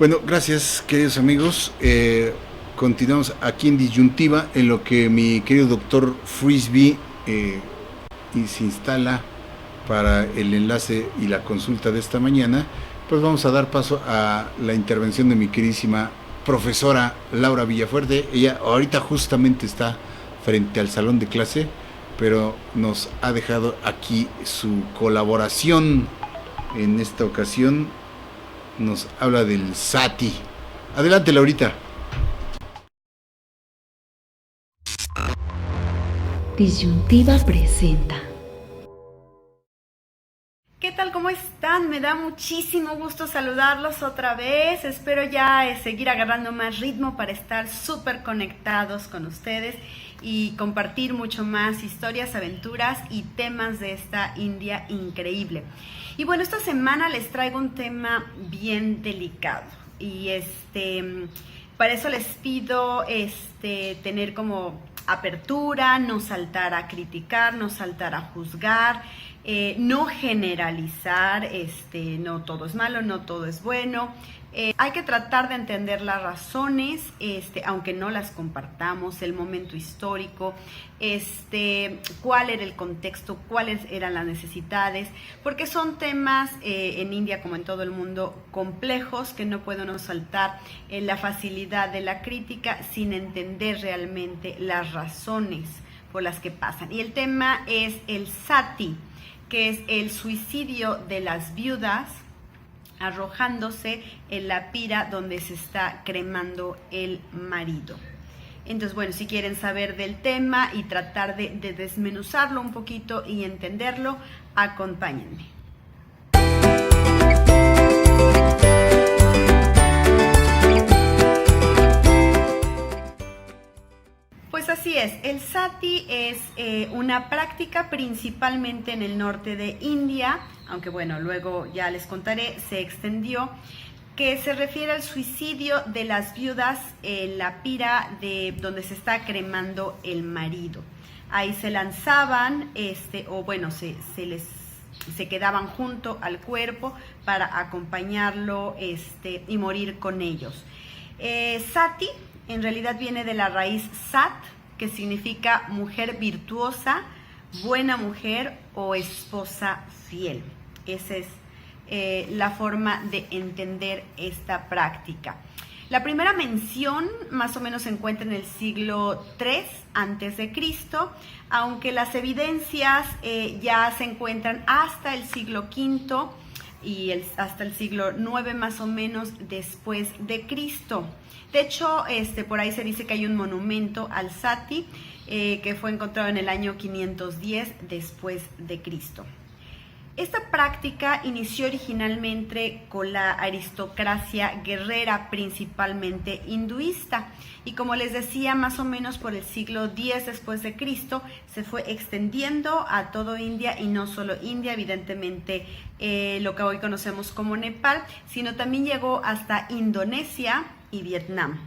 Bueno, gracias queridos amigos. Continuamos aquí en disyuntiva en lo que mi querido doctor Frisbee y se instala para el enlace y la consulta de esta mañana. Pues vamos a dar paso a la intervención de mi queridísima profesora Laura Villafuerte. Ella ahorita justamente está frente al salón de clase, pero nos ha dejado aquí su colaboración. En esta ocasión nos habla del Sati. Adelante, Laurita. Disyuntiva presenta. ¿Qué tal? ¿Cómo están? Me da muchísimo gusto saludarlos otra vez. Espero ya seguir agarrando más ritmo para estar súper conectados con ustedes y compartir mucho más historias, aventuras y temas de esta India increíble. Y bueno, esta semana les traigo un tema bien delicado y para eso les pido tener como apertura, no saltar a criticar, no saltar a juzgar, no generalizar, no todo es malo, no todo es bueno. Hay que tratar de entender las razones, aunque no las compartamos, el momento histórico, cuál era el contexto, cuáles eran las necesidades, porque son temas en India como en todo el mundo complejos que no puede uno saltar en la facilidad de la crítica sin entender realmente las razones por las que pasan. Y el tema es el sati, que es el suicidio de las viudas arrojándose en la pira donde se está cremando el marido. Entonces, bueno, si quieren saber del tema y tratar de desmenuzarlo un poquito y entenderlo, acompáñenme. Pues así es, el sati es una práctica principalmente en el norte de India, aunque bueno, luego ya les contaré, se extendió, que se refiere al suicidio de las viudas en la pira de donde se está cremando el marido. Ahí se lanzaban, se quedaban junto al cuerpo para acompañarlo y morir con ellos. Sati en realidad viene de la raíz sat, que significa mujer virtuosa, buena mujer o esposa fiel. Esa es la forma de entender esta práctica. La primera mención más o menos se encuentra en el siglo III a.C., aunque las evidencias ya se encuentran hasta el siglo V y hasta el siglo IX más o menos después de Cristo. De hecho, por ahí se dice que hay un monumento al sati que fue encontrado en el año 510 después de Cristo. Esta práctica inició originalmente con la aristocracia guerrera, principalmente hinduista, y como les decía, más o menos por el siglo X después de Cristo se fue extendiendo a todo India, y no solo India, evidentemente lo que hoy conocemos como Nepal, sino también llegó hasta Indonesia y Vietnam.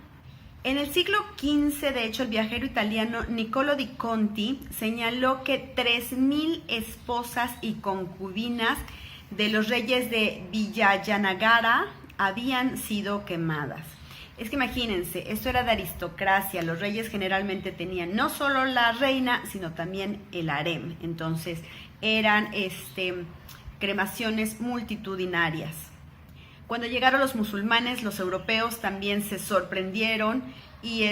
En el siglo XV, de hecho, el viajero italiano Niccolo di Conti señaló que 3,000 esposas y concubinas de los reyes de Vijayanagara habían sido quemadas. Es que imagínense, esto era de aristocracia, los reyes generalmente tenían no solo la reina, sino también el harem, entonces eran cremaciones multitudinarias. Cuando llegaron los musulmanes, los europeos también se sorprendieron y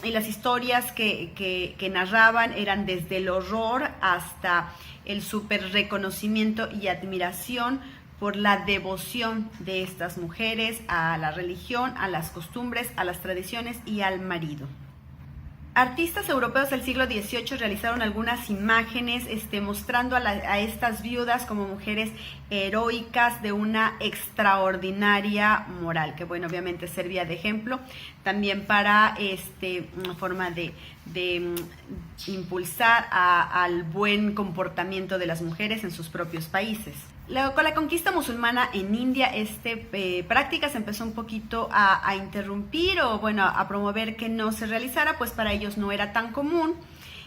las historias que narraban eran desde el horror hasta el súper reconocimiento y admiración por la devoción de estas mujeres a la religión, a las costumbres, a las tradiciones y al marido. Artistas europeos del siglo XVIII realizaron algunas imágenes mostrando a estas viudas como mujeres heroicas de una extraordinaria moral, que bueno, obviamente servía de ejemplo también para una forma de impulsar al buen comportamiento de las mujeres en sus propios países. Con la conquista musulmana en India, práctica se empezó un poquito a interrumpir o bueno, a promover que no se realizara, pues para ellos no era tan común.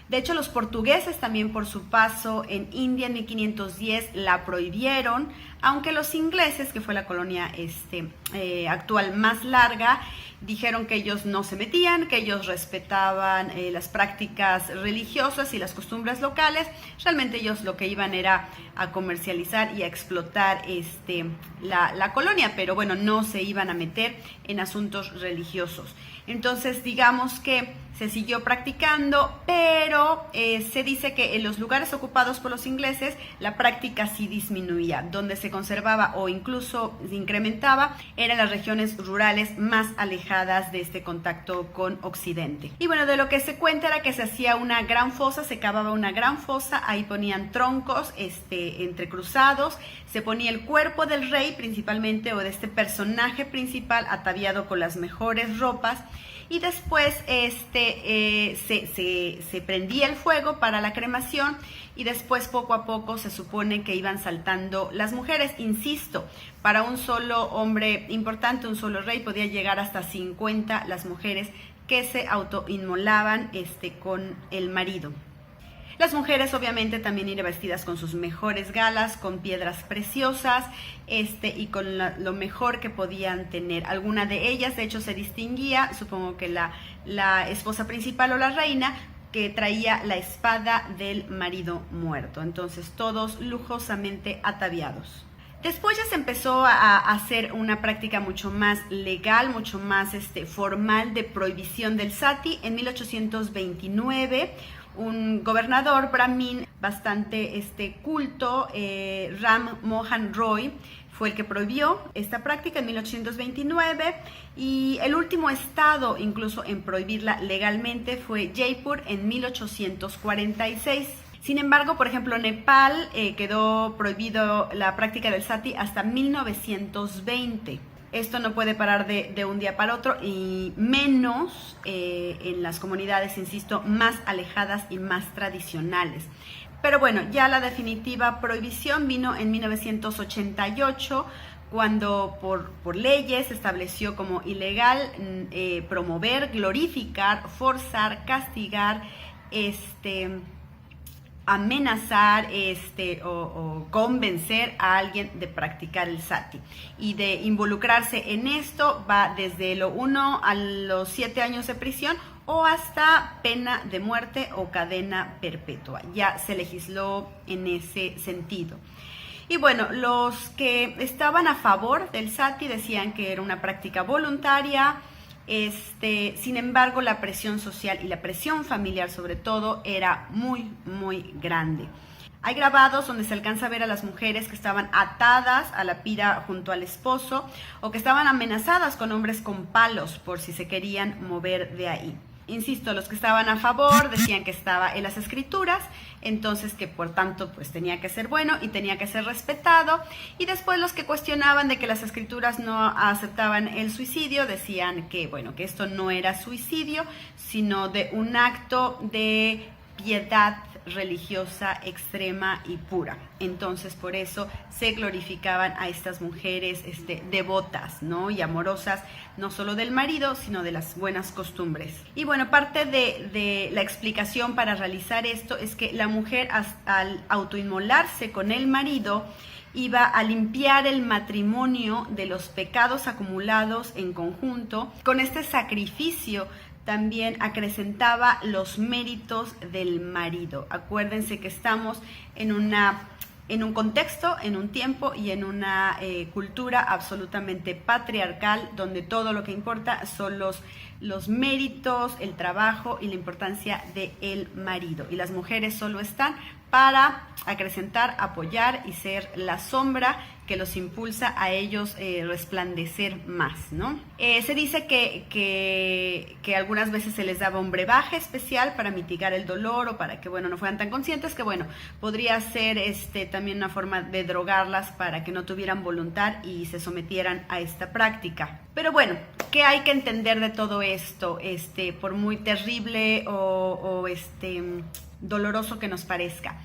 De hecho, los portugueses también por su paso en India en 1510 la prohibieron aunque los ingleses, que fue la colonia actual más larga, dijeron que ellos no se metían, que ellos respetaban las prácticas religiosas y las costumbres locales. Realmente ellos lo que iban era a comercializar y a explotar la colonia, pero bueno, no se iban a meter en asuntos religiosos. Entonces, digamos que se siguió practicando, pero se dice que en los lugares ocupados por los ingleses la práctica sí disminuía. Donde se conservaba o incluso se incrementaba eran las regiones rurales más alejadas de este contacto con Occidente. Y bueno, de lo que se cuenta era que se hacía una gran fosa, se cavaba una gran fosa, ahí ponían troncos entrecruzados, se ponía el cuerpo del rey principalmente, o de este personaje principal, ataviado con las mejores ropas, y después se prendía el fuego para la cremación, y después poco a poco se supone que iban saltando las mujeres. Insisto, para un solo hombre importante, un solo rey, podía llegar hasta 50 las mujeres que se autoinmolaban con el marido. Las mujeres obviamente también iban vestidas con sus mejores galas, con piedras preciosas y con lo mejor que podían tener. Alguna de ellas, de hecho, se distinguía, supongo que la esposa principal o la reina, que traía la espada del marido muerto. Entonces, todos lujosamente ataviados. Después ya se empezó a hacer una práctica mucho más legal, mucho más formal, de prohibición del sati. En 1829, un gobernador brahmin bastante culto, Ram Mohan Roy, fue el que prohibió esta práctica en 1829, y el último estado incluso en prohibirla legalmente fue Jaipur en 1846. Sin embargo, por ejemplo, Nepal quedó prohibido la práctica del sati hasta 1920. Esto no puede parar de un día para otro, y menos en las comunidades, insisto, más alejadas y más tradicionales. Pero bueno, ya la definitiva prohibición vino en 1988, cuando por leyes se estableció como ilegal promover, glorificar, forzar, castigar, amenazar o convencer a alguien de practicar el sati. Y de involucrarse en esto va desde lo 1 a los 7 años de prisión, o hasta pena de muerte o cadena perpetua. Ya se legisló en ese sentido. Y bueno, los que estaban a favor del sati decían que era una práctica voluntaria. Sin embargo, la presión social y la presión familiar, sobre todo, era muy, muy grande. Hay grabados donde se alcanza a ver a las mujeres que estaban atadas a la pira junto al esposo, o que estaban amenazadas con hombres con palos por si se querían mover de ahí. Insisto, los que estaban a favor decían que estaba en las escrituras, entonces que por tanto pues tenía que ser bueno y tenía que ser respetado. Y después los que cuestionaban de que las escrituras no aceptaban el suicidio decían que bueno, que esto no era suicidio, sino de un acto de piedad religiosa extrema y pura. Entonces por eso se glorificaban a estas mujeres devotas, ¿no? Y amorosas, no solo del marido, sino de las buenas costumbres. Y bueno, parte de la explicación para realizar esto es que la mujer, al autoinmolarse con el marido, iba a limpiar el matrimonio de los pecados acumulados en conjunto. Con este sacrificio también acrecentaba los méritos del marido. Acuérdense que estamos en un contexto, en un tiempo y en una cultura absolutamente patriarcal, donde todo lo que importa son los méritos, el trabajo y la importancia del marido. Y las mujeres solo están para acrecentar, apoyar y ser la sombra que los impulsa a ellos resplandecer más, ¿no? Se dice que algunas veces se les daba un brebaje especial para mitigar el dolor, o para que, bueno, no fueran tan conscientes, que, bueno, podría ser también una forma de drogarlas para que no tuvieran voluntad y se sometieran a esta práctica. Pero bueno, ¿qué hay que entender de todo esto? Por muy terrible o doloroso que nos parezca.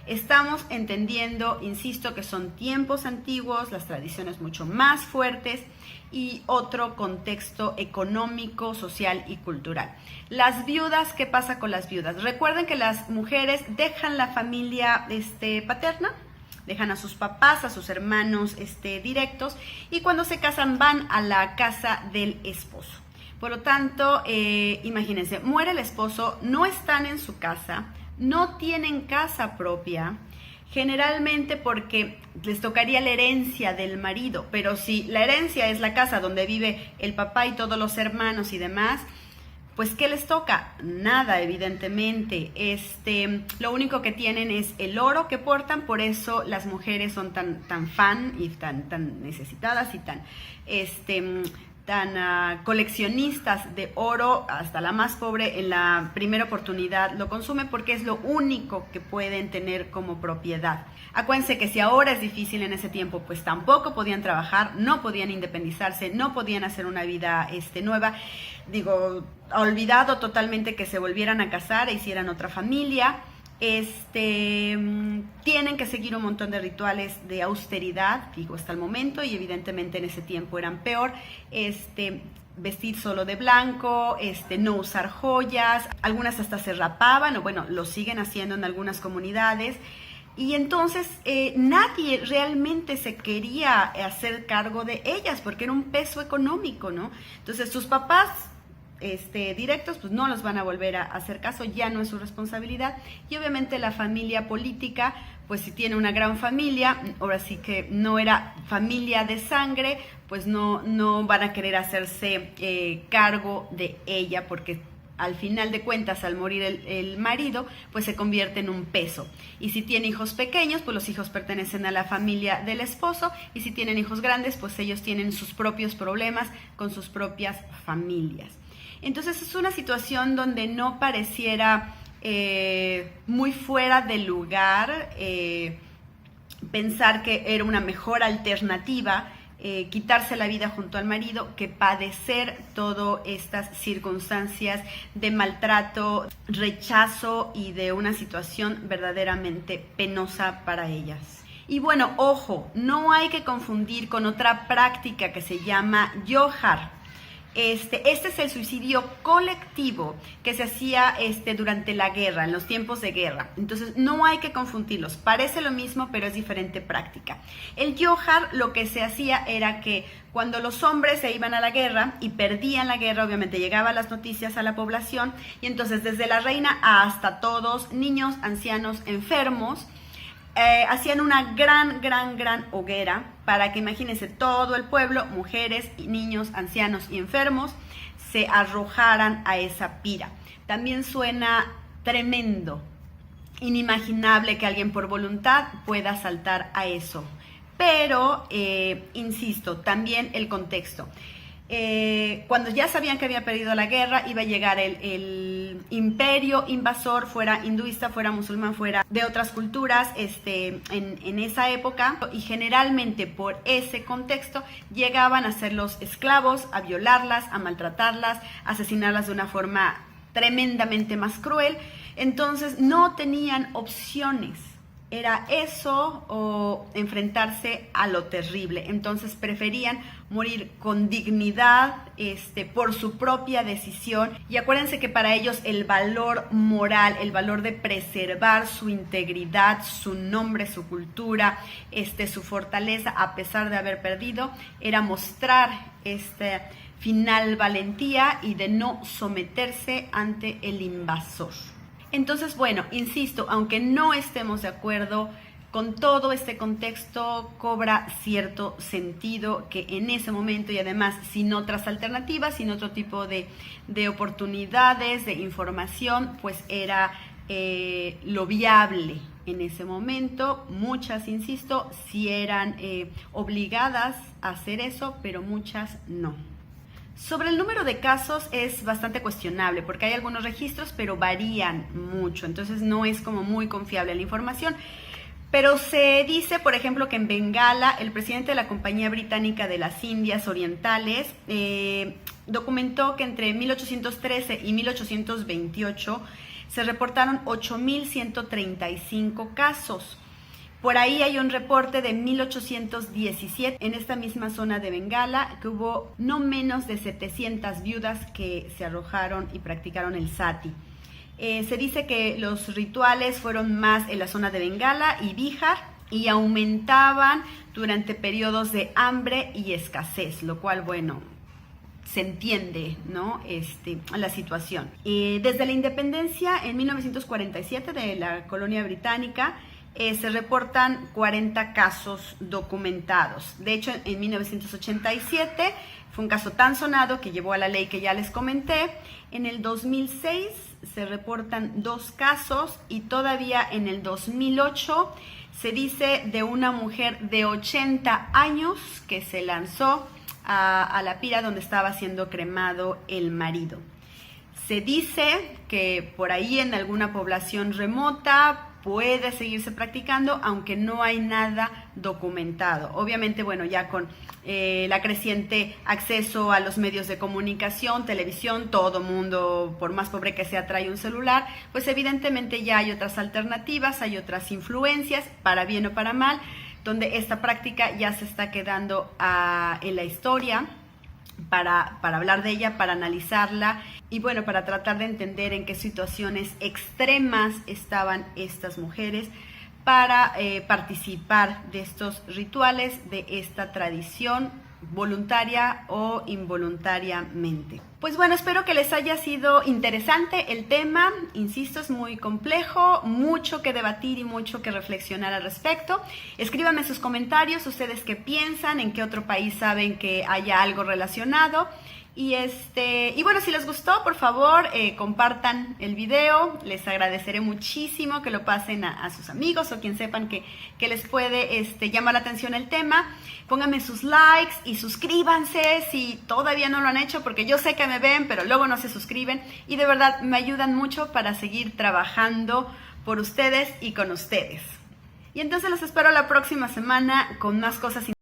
Estamos entendiendo, insisto, que son tiempos antiguos, las tradiciones mucho más fuertes y otro contexto económico, social y cultural. Las viudas, ¿qué pasa con las viudas? Recuerden que las mujeres dejan la familia paterna, dejan a sus papás, a sus hermanos directos, y cuando se casan van a la casa del esposo. Por lo tanto, imagínense, muere el esposo, no están en su casa, no tienen casa propia, generalmente porque les tocaría la herencia del marido, pero si la herencia es la casa donde vive el papá y todos los hermanos y demás, pues ¿qué les toca? Nada, evidentemente. Lo único que tienen es el oro que portan, por eso las mujeres son tan fan y tan necesitadas y tan coleccionistas de oro. Hasta la más pobre en la primera oportunidad lo consume porque es lo único que pueden tener como propiedad. Acuérdense que si ahora es difícil en ese tiempo, pues tampoco podían trabajar, no podían independizarse, no podían hacer una vida nueva. Digo, olvidado totalmente que se volvieran a casar e hicieran otra familia. Tienen que seguir un montón de rituales de austeridad, digo, hasta el momento, y evidentemente en ese tiempo eran peor. Vestir solo de blanco, no usar joyas, algunas hasta se rapaban, o bueno, lo siguen haciendo en algunas comunidades. Y entonces nadie realmente se quería hacer cargo de ellas porque era un peso económico, ¿no? Entonces sus papás directos, pues no los van a volver a hacer caso, ya no es su responsabilidad. Y obviamente la familia política, pues si tiene una gran familia, ahora sí que no era familia de sangre, pues no van a querer hacerse cargo de ella, porque al final de cuentas, al morir el marido, pues se convierte en un peso. Y si tiene hijos pequeños, pues los hijos pertenecen a la familia del esposo, y si tienen hijos grandes, pues ellos tienen sus propios problemas con sus propias familias. Entonces es una situación donde no pareciera muy fuera de lugar pensar que era una mejor alternativa quitarse la vida junto al marido que padecer todas estas circunstancias de maltrato, rechazo y de una situación verdaderamente penosa para ellas. Y bueno, ojo, no hay que confundir con otra práctica que se llama yohar. Este es el suicidio colectivo que se hacía durante la guerra, en los tiempos de guerra. Entonces no hay que confundirlos, parece lo mismo pero es diferente práctica. El yohar, lo que se hacía era que cuando los hombres se iban a la guerra y perdían la guerra, obviamente llegaban las noticias a la población, y entonces desde la reina hasta todos, niños, ancianos, enfermos, hacían una gran hoguera para que, imagínense, todo el pueblo, mujeres, niños, ancianos y enfermos, se arrojaran a esa pira. También suena tremendo, inimaginable que alguien por voluntad pueda saltar a eso. Pero, insisto, también el contexto. Cuando ya sabían que había perdido la guerra, iba a llegar el imperio invasor, fuera hinduista, fuera musulmán, fuera de otras culturas, en esa época, y generalmente por ese contexto llegaban a ser los esclavos, a violarlas, a maltratarlas, a asesinarlas de una forma tremendamente más cruel. Entonces no tenían opciones. Era eso o enfrentarse a lo terrible. Entonces preferían morir con dignidad, por su propia decisión. Y acuérdense que para ellos el valor moral, el valor de preservar su integridad, su nombre, su cultura, su fortaleza, a pesar de haber perdido, era mostrar final valentía y de no someterse ante el invasor. Entonces, bueno, insisto, aunque no estemos de acuerdo con todo este contexto, cobra cierto sentido que en ese momento, y además sin otras alternativas, sin otro tipo de oportunidades, de información, pues era lo viable en ese momento. Muchas, insisto, sí eran obligadas a hacer eso, pero muchas no. Sobre el número de casos es bastante cuestionable porque hay algunos registros pero varían mucho, entonces no es como muy confiable la información. Pero se dice, por ejemplo, que en Bengala el presidente de la Compañía Británica de las Indias Orientales documentó que entre 1813 y 1828 se reportaron 8.135 casos. Por ahí hay un reporte de 1817 en esta misma zona de Bengala que hubo no menos de 700 viudas que se arrojaron y practicaron el sati. Se dice que los rituales fueron más en la zona de Bengala y Bihar, y aumentaban durante periodos de hambre y escasez, lo cual, bueno, se entiende, ¿no? La situación. Desde la independencia en 1947 de la colonia británica, se reportan 40 casos documentados. De hecho, en 1987 fue un caso tan sonado que llevó a la ley que ya les comenté. En el 2006 se reportan 2 casos y todavía en el 2008 se dice de una mujer de 80 años que se lanzó a la pira donde estaba siendo cremado el marido. Se dice que por ahí en alguna población remota puede seguirse practicando, aunque no hay nada documentado. Obviamente, bueno, ya con la creciente acceso a los medios de comunicación, televisión, todo mundo, por más pobre que sea, trae un celular, pues evidentemente ya hay otras alternativas, hay otras influencias, para bien o para mal, donde esta práctica ya se está quedando en la historia, para hablar de ella, para analizarla y bueno, para tratar de entender en qué situaciones extremas estaban estas mujeres para participar de estos rituales, de esta tradición voluntaria o involuntariamente. Pues bueno, espero que les haya sido interesante el tema. Insisto, es muy complejo, mucho que debatir y mucho que reflexionar al respecto. Escríbanme sus comentarios, ustedes qué piensan, en qué otro país saben que haya algo relacionado. Y bueno, si les gustó, por favor, compartan el video. Les agradeceré muchísimo que lo pasen a sus amigos o quien sepan que les puede llamar la atención el tema. Pónganme sus likes y suscríbanse si todavía no lo han hecho, porque yo sé que me ven, pero luego no se suscriben. Y de verdad me ayudan mucho para seguir trabajando por ustedes y con ustedes. Y entonces los espero la próxima semana con más cosas interesantes.